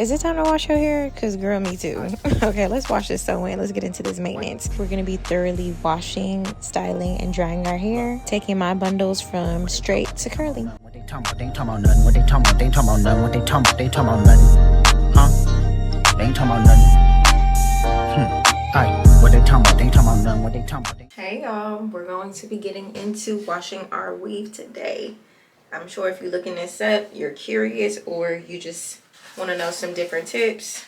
Is it time to wash your hair? Because girl, me too. Okay, let's wash this sew-in. Let's get into this maintenance. We're going to be thoroughly washing, styling, and drying our hair. Taking my bundles from straight to curly. What they talking about? They ain't talking about nothing. What they talking about? They ain't talking about nothing. What they talking about? They ain't talking about nothing. Huh? They ain't talking about nothing. Alright, what they talking about? They ain't talking about nothing. What they talking about? Hey y'all, we're going to be getting into washing our weave today. I'm sure if you're looking this up, you're curious or you just want to know some different tips.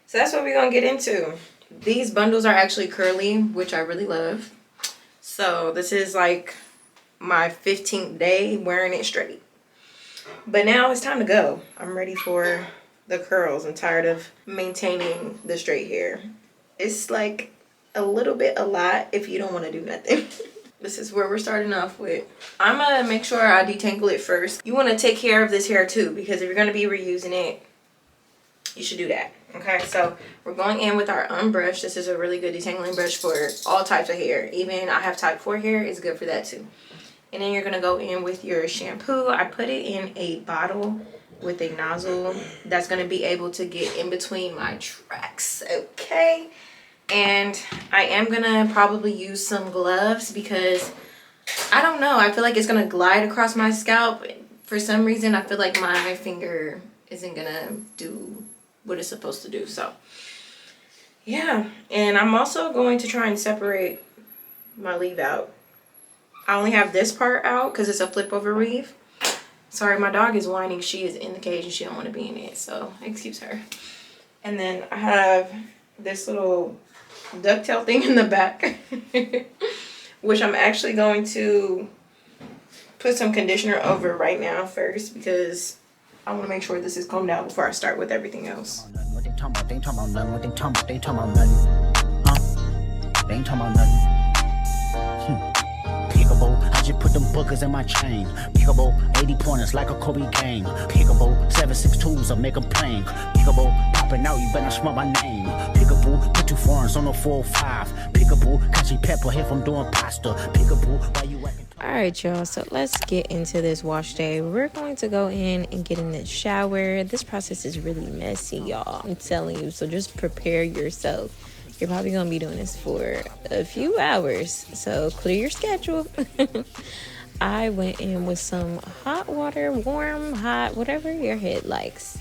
So that's what we're going to get into. These bundles are actually curly, which I really love. So this is like my 15th day wearing it straight. But now it's time to go. I'm ready for the curls. I'm tired of maintaining the straight hair. It's like a little bit a lot if you don't want to do nothing. This is where we're starting off with. I'm going to make sure I detangle it first. You want to take care of this hair too, because if you're going to be reusing it, you should do that. Okay, so we're going in with our unbrushed. This is a really good detangling brush for all types of hair. Even I have type 4 hair, it's good for that too. And then you're going to go in with your shampoo. I put it in a bottle with a nozzle that's going to be able to get in between my tracks. Okay, and I am going to probably use some gloves because I don't know, I feel like it's going to glide across my scalp. For some reason I feel like my finger isn't going to do what it's supposed to do. So yeah, and I'm also going to try and separate my leave out. I only have this part out because it's a flip over weave. Sorry, my dog is whining. She is in the cage and she don't want to be in it, so excuse her. And then I have this little ducktail thing in the back which I'm actually going to put some conditioner over right now first because I want to make sure this is combed out before I start with everything else. What they talking about? They ain't talking about nothing. What they talking about? They ain't talking about nothing. Huh? They ain't talking about nothing. Pickable, I just put them bookers in my chain. Pickable, 80 pointers like a Kobe game. Pickable, 7.62s, I make them plain. Pickable, popping out, you better smell my name. Pickable, put 2 foreigns on the 405. Pickable, catchy pepper here from doing pasta. Pickable, why you acting? Alright y'all, so let's get into this wash day. We're going to go in and get in the shower. This process is really messy, y'all. I'm telling you, so just prepare yourself. You're probably going to be doing this for a few hours, so clear your schedule. I went in with some hot water, warm, hot, whatever your head likes.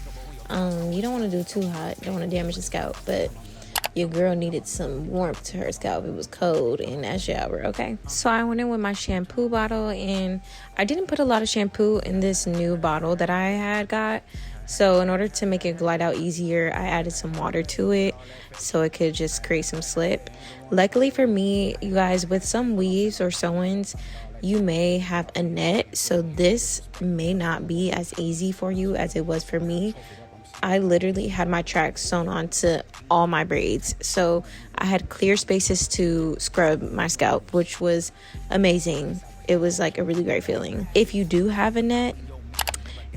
You don't want to do too hot, don't want to damage the scalp, but your girl needed some warmth to her scalp. It was cold in that shower, okay? So I went in with my shampoo bottle, and I didn't put a lot of shampoo in this new bottle that I had got. So in order to make it glide out easier, I added some water to it so it could just create some slip. Luckily for me, you guys, with some weaves or sew-ins, you may have a net. So this may not be as easy for you as it was for me. I literally had my tracks sewn onto all my braids. So I had clear spaces to scrub my scalp, which was amazing. It was like a really great feeling. If you do have a net,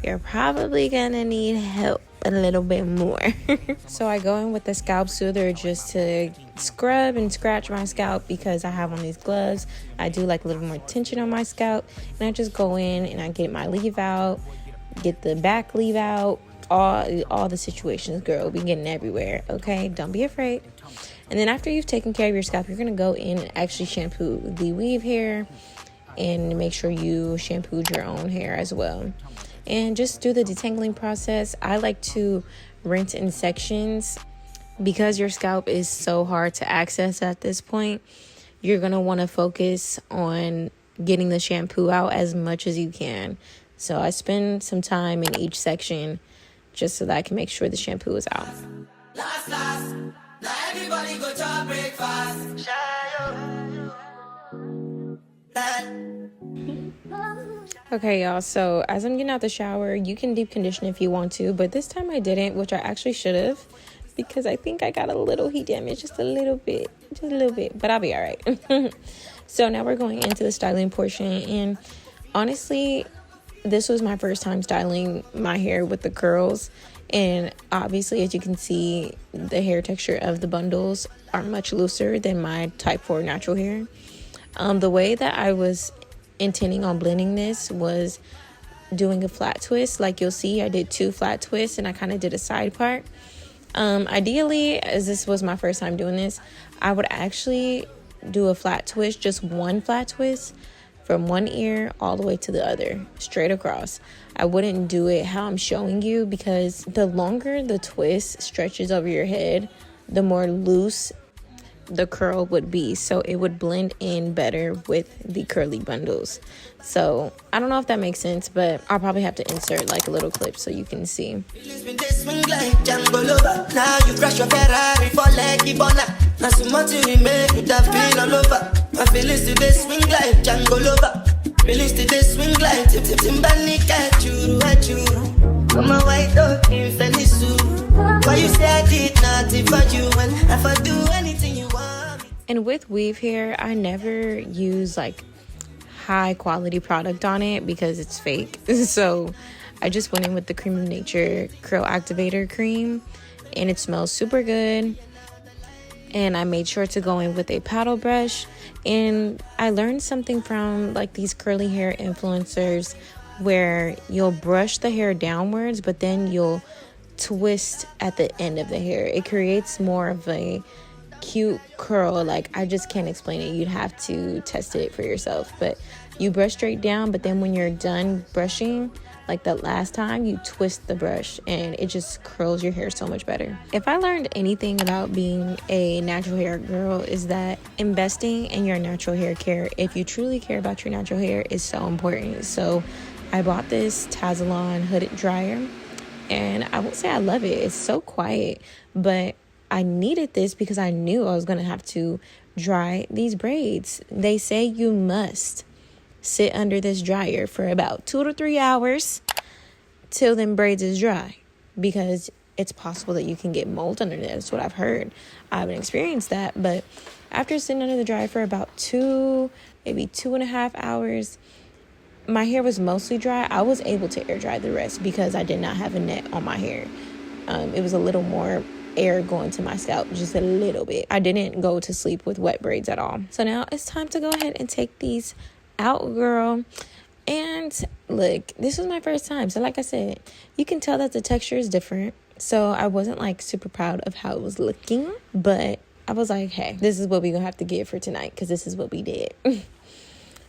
you're probably gonna need help a little bit more. So I go in with the scalp soother just to scrub and scratch my scalp because I have on these gloves. I do like a little more tension on my scalp, and I just go in and I get my leave out, get the back leave out, all the situations, girl. We getting everywhere, okay? Don't be afraid. And then after you've taken care of your scalp, you're gonna go in and actually shampoo the weave hair and make sure you shampooed your own hair as well. And just do the detangling process. I like to rinse in sections because your scalp is so hard to access at this point. You're going to want to focus on getting the shampoo out as much as you can. So I spend some time in each section just so that I can make sure the shampoo is out. Last, now everybody go to breakfast. Okay, y'all, so as I'm getting out the shower, you can deep condition if you want to, but this time I didn't, which I actually should have, because I think I got a little heat damage, just a little bit, but I'll be all right. So now we're going into the styling portion, and honestly, this was my first time styling my hair with the curls, and obviously, as you can see, the hair texture of the bundles are much looser than my type 4 natural hair. The way that I was intending on blending this was doing a flat twist. Like you'll see, I did 2 flat twists and I kind of did a side part. Ideally, as this was my first time doing this, I would actually do a flat twist, just one flat twist from one ear all the way to the other, straight across. I wouldn't do it how I'm showing you, because the longer the twist stretches over your head, the more loose the curl would be, so it would blend in better with the curly bundles. So I don't know if that makes sense, but I'll probably have to insert like a little clip so you can see. Now you crash your Ferrari for leggy bona. Now so much you make you that feel all over. My feelings today swing like Django Lover. Feelings today swing like Timberlake at you. Come on, white dog in Felisu. Why you say I did nothing for you when if I do anything you want? And with weave hair, I never use like high quality product on it because it's fake. So I just went in with the Cream of Nature Curl Activator Cream, and it smells super good. And I made sure to go in with a paddle brush. And I learned something from like these curly hair influencers where you'll brush the hair downwards, but then you'll twist at the end of the hair. It creates more of a cute curl. Like, I just can't explain it. You'd have to test it for yourself. But you brush straight down, but then when you're done brushing, like the last time, you twist the brush and it just curls your hair so much better. If I learned anything about being a natural hair girl, is that investing in your natural hair care, if you truly care about your natural hair, is so important. So I bought this Tazalon hooded dryer, and I won't say I love it. It's so quiet, but I needed this because I knew I was going to have to dry these braids. They say you must sit under this dryer for about 2 to 3 hours till them braids is dry, because it's possible that you can get mold under there. That's what I've heard. I haven't experienced that, but after sitting under the dryer for about 2, maybe 2.5 hours, my hair was mostly dry. I was able to air dry the rest because I did not have a net on my hair. It was a little more air going to my scalp, just a little bit. I didn't go to sleep with wet braids at all. So now it's time to go ahead and take these out, girl. And look, this was my first time, so like I said, you can tell that the texture is different. So I wasn't like super proud of how it was looking, but I was like, hey, this is what we're gonna have to get for tonight, because this is what we did.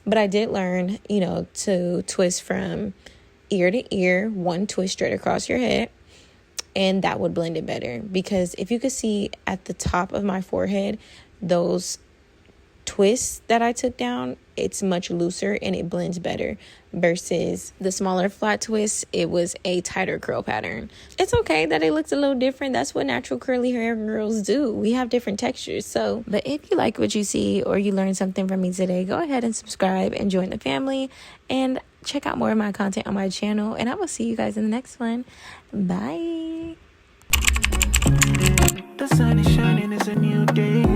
But I did learn, to twist from ear to ear, one twist straight across your head, and that would blend it better. Because if you could see at the top of my forehead, those twists that I took down, it's much looser and it blends better, versus the smaller flat twists, it was a tighter curl pattern. It's okay that it looks a little different. That's what natural curly hair girls do. We have different textures. So, but if you like what you see or you learned something from me today, go ahead and subscribe and join the family and check out more of my content on my channel, and I will see you guys in the next one. Bye. The sun is shining, it's a new day.